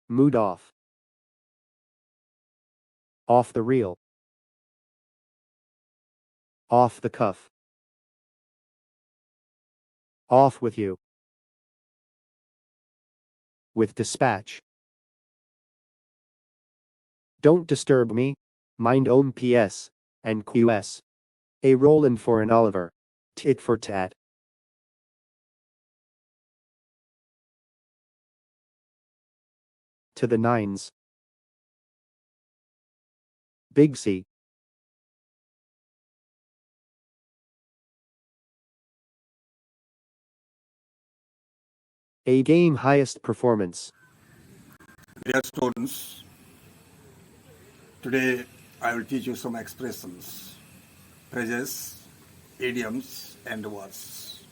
mood off, off the reel, off the cuff, off with you, with dispatch. Don't disturb me, mind own PS, and QS. A rollin' for an Oliver, tit for tat. To the nines. Big C. A game highest performance. Dear students, today I will teach you some expressions, phrases, idioms and words.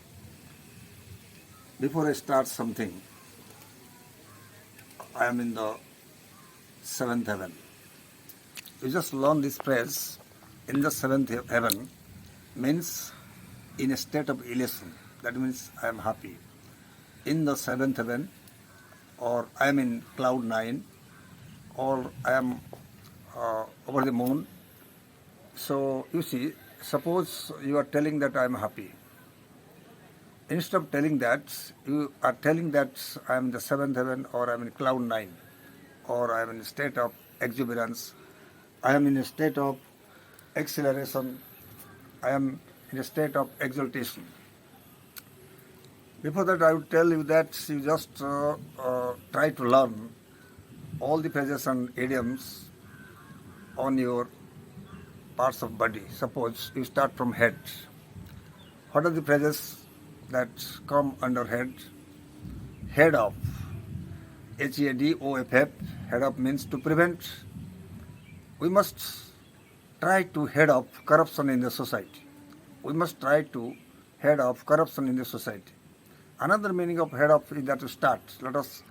Before I start something, I am in the seventh heaven. You just learn this phrase, in the seventh heaven, means in a state of elation. That means I am happy. In the seventh heaven, or I am in cloud 9, or I am over the moon. So you see, suppose you are telling that I am happy. Instead of telling that, you are telling that I am in the seventh heaven, or I am in cloud 9, or I am in a state of exuberance, I am in a state of acceleration, I am in a state of exaltation. Before that, I would tell you that you just try to learn all the phrases and idioms on your parts of body. Suppose you start from head. What are the phrases that come under head? Head off. HEADOFF. Head off means to prevent. We must try to head off corruption in the society. We must try to head off corruption in the society. Another meaning of head off is that to start. Let us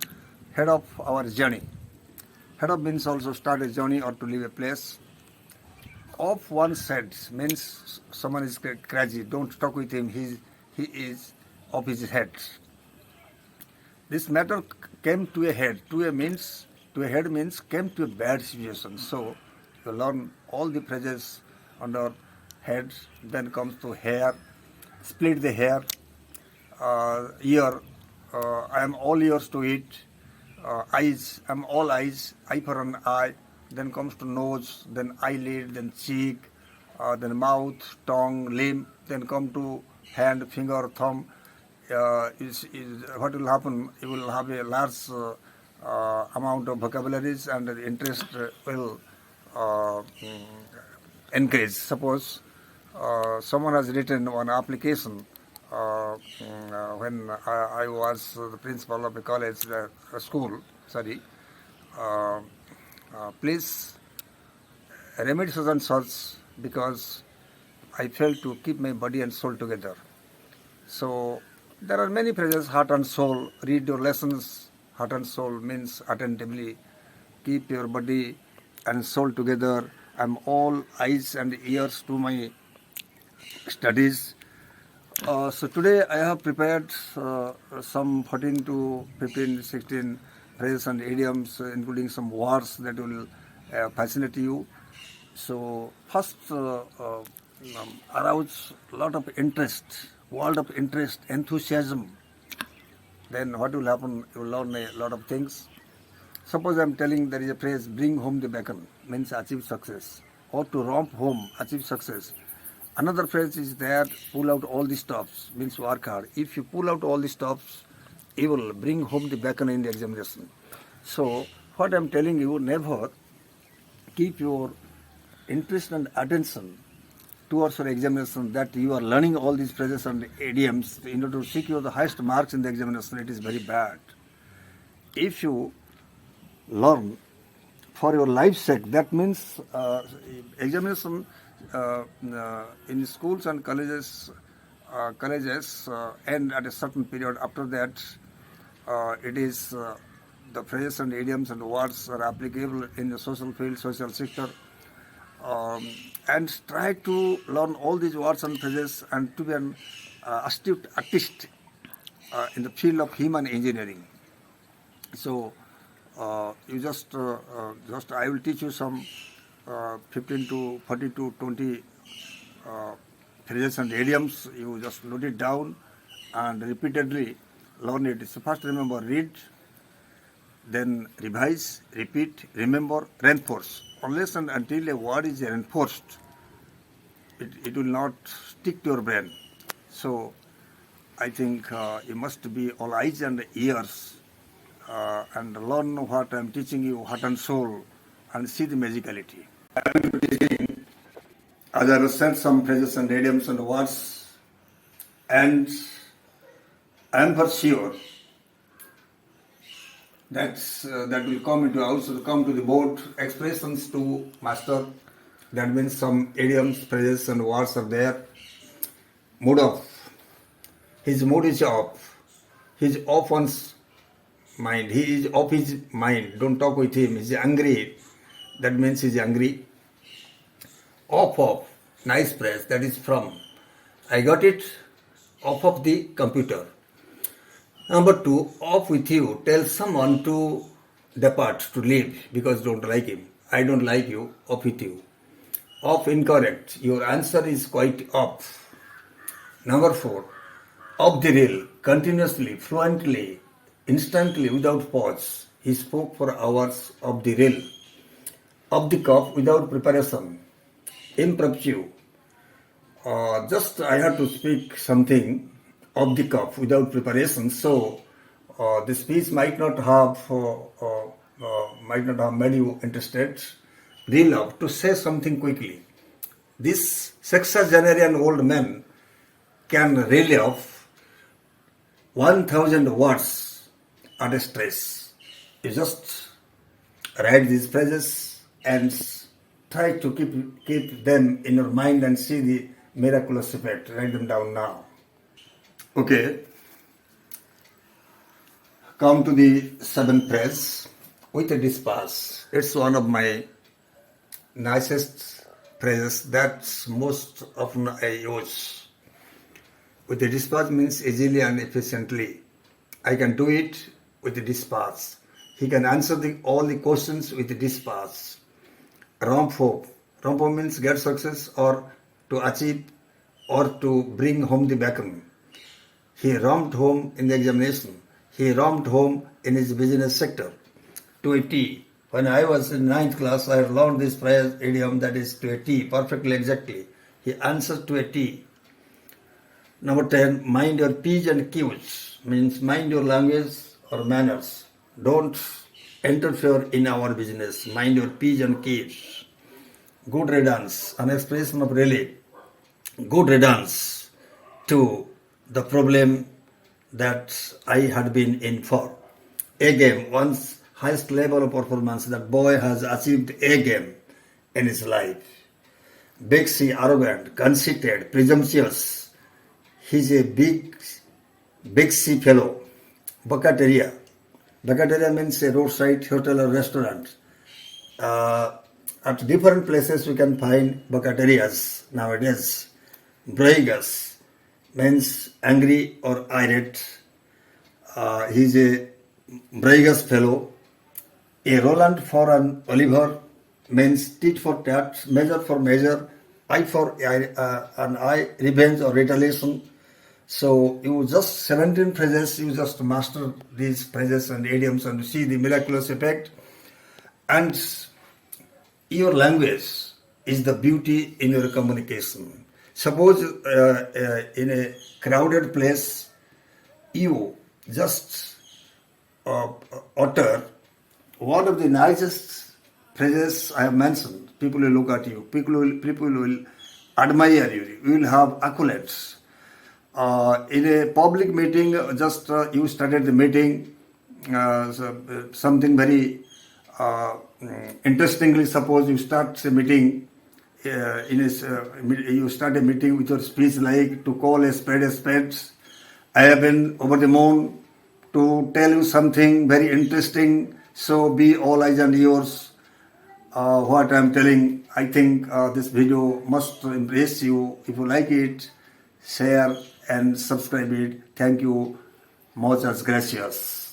head off our journey. Head off means also start a journey or to leave a place. Off one's head means someone is crazy. Don't talk with him. He is off his head. This matter came to a head. To a head means came to a bad situation. So you learn all the phrases under head. Then comes to hair. Split the hair. Ear. I am all ears to it. Eyes. I am all eyes. Eye for an eye. Then comes to nose, then eyelid, then cheek, then mouth, tongue, limb, then come to hand, finger, thumb. What will happen? You will have a large amount of vocabularies and the interest will increase. Suppose someone has written one application when I was the principal of a college, a school, sorry. Please remedy such and such because I failed to keep my body and soul together. So there are many phrases, heart and soul. Read your lessons. Heart and soul means attentively. Keep your body and soul together. I'm all eyes and ears to my studies. So today I have prepared some 14 to 15, 16 phrases and idioms, including some words that will fascinate you. So first, arouse a lot of interest, world of interest, enthusiasm. Then what will happen? You will learn a lot of things. Suppose I am telling there is a phrase, bring home the bacon, means achieve success. Or to romp home, achieve success. Another phrase is there, pull out all the stops, means work hard. If you pull out all the stops, you will bring home the bacon in the examination. So, what I am telling you, never keep your interest and attention towards your examination that you are learning all these phrases and idioms in order to secure the highest marks in the examination. It is very bad. If you learn for your life's sake, that means examination in schools and colleges end at a certain period. After that, it is the phrases and idioms and words are applicable in the social field, social sector. And try to learn all these words and phrases and to be an astute artist in the field of human engineering. So Just I will teach you some 15 to 40 to 20 phrases and idioms. You just note it down and repeatedly learn it. So first remember, read, then revise, repeat, remember, reinforce. Unless and until a word is reinforced, it will not stick to your brain. So I think you must be all eyes and ears and learn what I am teaching you, heart and soul, and see the magicality. As I have said some phrases and idioms and words, and I am for sure that will come into also come to the board expressions to master. That means some idioms, phrases, and words are there. Mood off. His mood is off. He's off one's mind. He is off his mind. Don't talk with him. He's angry. That means he's angry. Off. Nice phrase. That is from. I got it off of the computer. Number 2, off with you. Tell someone to depart, to leave, because don't like him. I don't like you. Off with you. Off incorrect. Your answer is quite off. Number 4, off the rail. Continuously, fluently, instantly, without pause. He spoke for hours off the rail. Off the cuff, without preparation. Impromptu. Just I have to speak something off the cuff without preparation, so the speech might not have made you interested. Real love to say something quickly. This sexagenarian old man can reel off 1,000 words at a stretch. You just write these phrases and try to keep them in your mind and see the miraculous effect. Write them down now. Okay. Come to the 7th phrase, with a dispatch. It's one of my nicest phrases that most often I use. With a dispatch means easily and efficiently. I can do it with a dispatch. He can answer all the questions with a dispatch. Romp hope. Romp hope means get success or to achieve or to bring home the bacon. He romped home in the examination. He romped home in his business sector. To a T. When I was in 9th class, I learned this phrase, idiom that is to a T, perfectly, exactly. He answered to a T. Number 10, mind your P's and Q's, means mind your language or manners. Don't interfere in our business. Mind your P's and Q's. Good riddance, an expression of relief. Good riddance to the problem that I had been in for. A game, one's highest level of performance. That boy has achieved A game in his life. Big C, arrogant, conceited, presumptuous. He's a big C fellow. Buckateria. Buckateria means a roadside hotel or restaurant. At different places we can find buckaterias nowadays. Braigus means angry or irate. He's a braigus fellow. A Roland for an Oliver means tit for tat, measure for measure, eye for an eye, revenge or retaliation. So you just 17 phrases, you just master these phrases and idioms and see the miraculous effect. And your language is the beauty in your communication. Suppose in a crowded place, you just utter one of the nicest phrases I have mentioned. People will look at you. People will admire you. You will have accolades. In a public meeting, just you started the meeting, something very interestingly. Suppose you start a meeting. You start a meeting with your speech like to call a spade a spade. I have been over the moon to tell you something very interesting. So be all eyes and ears. What I am telling, I think this video must impress you. If you like it, share and subscribe it. Thank you. Muchas gracias.